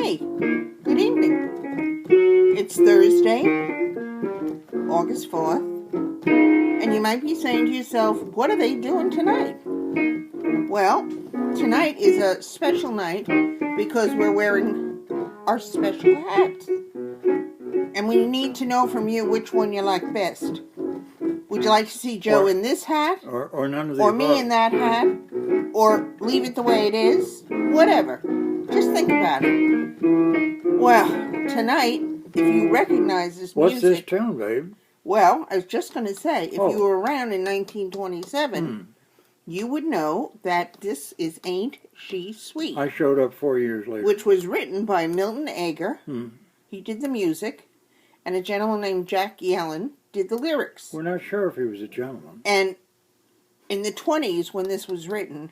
Hi, good evening. It's Thursday, August 4th, and you might be saying to yourself, what are they doing tonight? Well, tonight is a special night because we're wearing our special hats. And we need to know from you which one you like best. Would you like to see Joe in this hat? Or none of the Or above. me in that hat? Or leave it the way it is? Whatever. Just think about it. Well, tonight, if you recognize this What's music... this tune, babe? Well, I was just going to say, if you were around in 1927, you would know that this is Ain't She Sweet. I showed up 4 years later. Which was written by Milton Ager. He did the music. And a gentleman named Jack Yellen did the lyrics. We're not sure if he was a gentleman. And in the 20s, when this was written,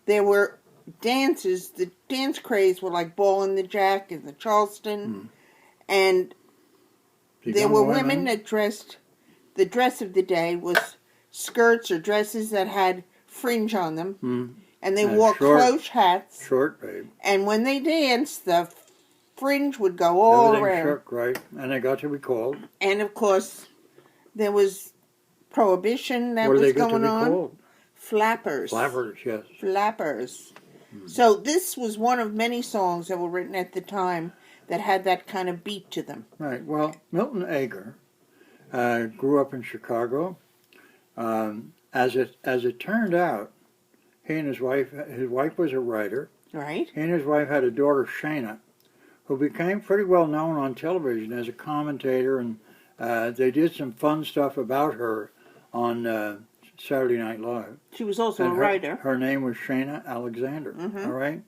there were dances. The dance craze were like Ball and the Jack and the Charleston. And there were women that dressed, the dress of the day was skirts or dresses that had fringe on them. And they wore cloche hats. Short, babe. And when they danced, the fringe would go all Everything around. shook, right? And they got to be called. And of course, there was prohibition that What was do they got going to be on. called? Flappers. Flappers, yes. Flappers. So this was one of many songs that were written at the time that had that kind of beat to them. Right. Well, Milton Ager grew up in Chicago. As it turned out, he and his wife was a writer. Right. He and his wife had a daughter, Shana, who became pretty well known on television as a commentator, and they did some fun stuff about her on Saturday Night Live. She was also a writer. Her name was Shana Alexander, all right?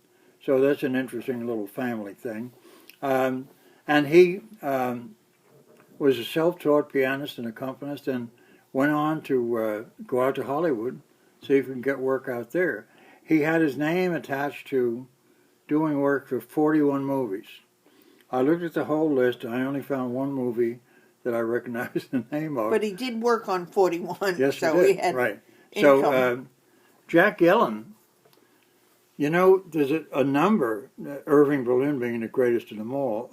So that's an interesting little family thing. And he was a self-taught pianist and accompanist and went on to go out to Hollywood, see if he can get work out there. He had his name attached to doing work for 41 movies. I looked at the whole list, and I only found one movie that I recognized the name of. But he did work on 41. Yes, so he did. He had right. income. So Jack Yellen, you know, there's a number, Irving Berlin being the greatest of them all,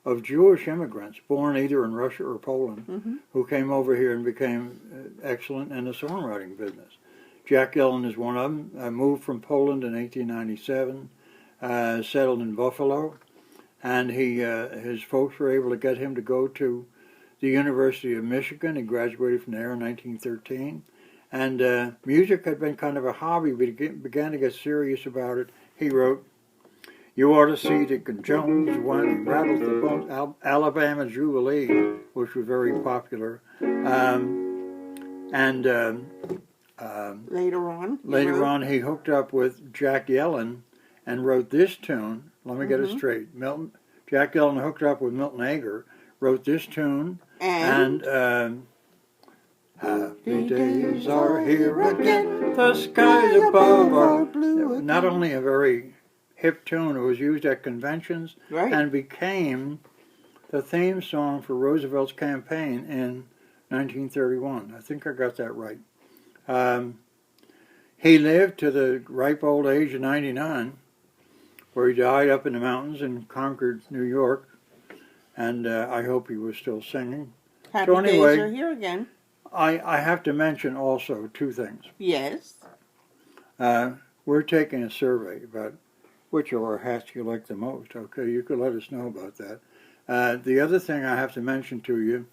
of Jewish immigrants born either in Russia or Poland who came over here and became excellent in the songwriting business. Jack Yellen is one of them. Moved from Poland in 1897, settled in Buffalo, and his folks were able to get him to go to the University of Michigan. He graduated from there in 1913. And music had been kind of a hobby, but he began to get serious about it. He wrote, "You ought to see Deacon Jones when he rattles the bones," Alabama Jubilee, which was very popular. Later on, he hooked up with Jack Yellen and wrote this tune. Let me get it straight. Jack Yellen hooked up with Milton Ager, wrote this tune, and happy days are here again, the skies above are blue again. Not only a very hip tune, it was used at conventions and became the theme song for Roosevelt's campaign in 1931. I think I got that right. He lived to the ripe old age of 99, where he died up in the mountains in Concord, New York, and I hope he was still singing. Happy days are here again. I have to mention also two things. Yes. We're taking a survey about which of our hats you like the most. Okay, you could let us know about that. The other thing I have to mention to you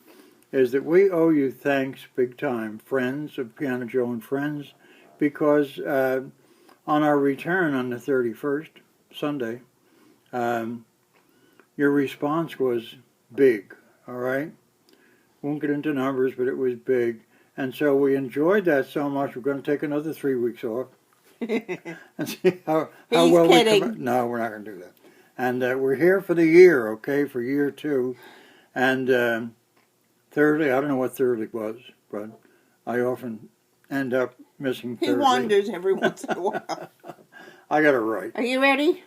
is that we owe you thanks big time, friends of Piano Joe and Friends, because on our return on the 31st, Sunday, your response was big, all right? Won't get into numbers, but it was big. And so we enjoyed that so much, we're going to take another 3 weeks off and see how well we come. No, we're not going to do that. And we're here for the year, okay, for year 2. And thirdly, I don't know what thirdly was, but I often end up missing thirdly. He wanders every once in a while. I got it right. Are you ready?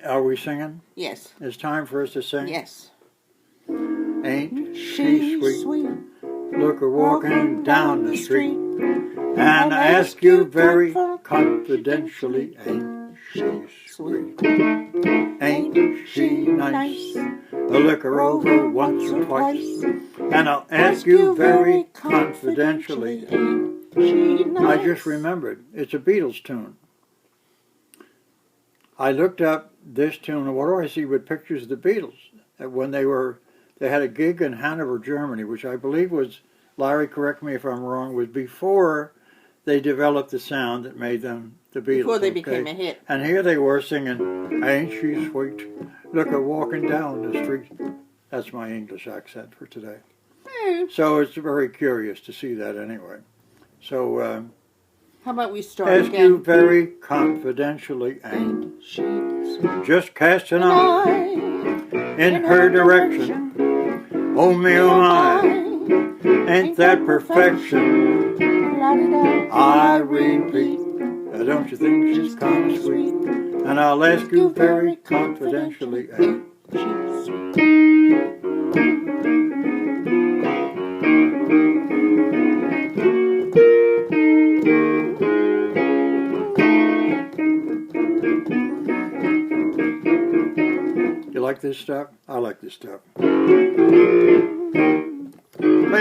Are we singing? Yes. It's time for us to sing? Yes. Ain't she sweet? Look her walking down the street, and I ask you very confidentially, ain't she sweet? Ain't Ain't she nice? I'll look her over once or twice, and I'll ask you very confidentially. Ain't she nice? I just remembered, it's a Beatles tune. I looked up this tune, and what do I see with pictures of the Beatles? When they had a gig in Hanover, Germany, which I believe was, Larry, correct me if I'm wrong, was before they developed the sound that made them the Beatles. Before they became a hit. And here they were singing, Ain't She Sweet? Look her walking down the street. That's my English accent for today. So it's very curious to see that anyway. So How about we start ask again? you very confidentially, Ain't she sweet? just cast an eye in her direction. Oh me, oh my, ain't that perfection? I repeat, don't you think she's kind of sweet? And I'll ask you very confidentially, ain't she sweet? You like this stuff? I like this stuff. Pay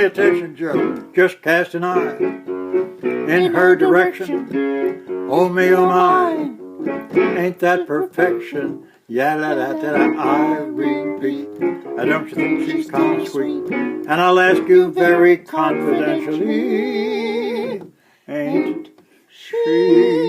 attention, Joe. Just cast an eye in her direction. Oh me, oh my, ain't that perfection? Yeah, la da da da. I repeat, don't you think she's kind of sweet? And I'll ask you very confidentially, ain't she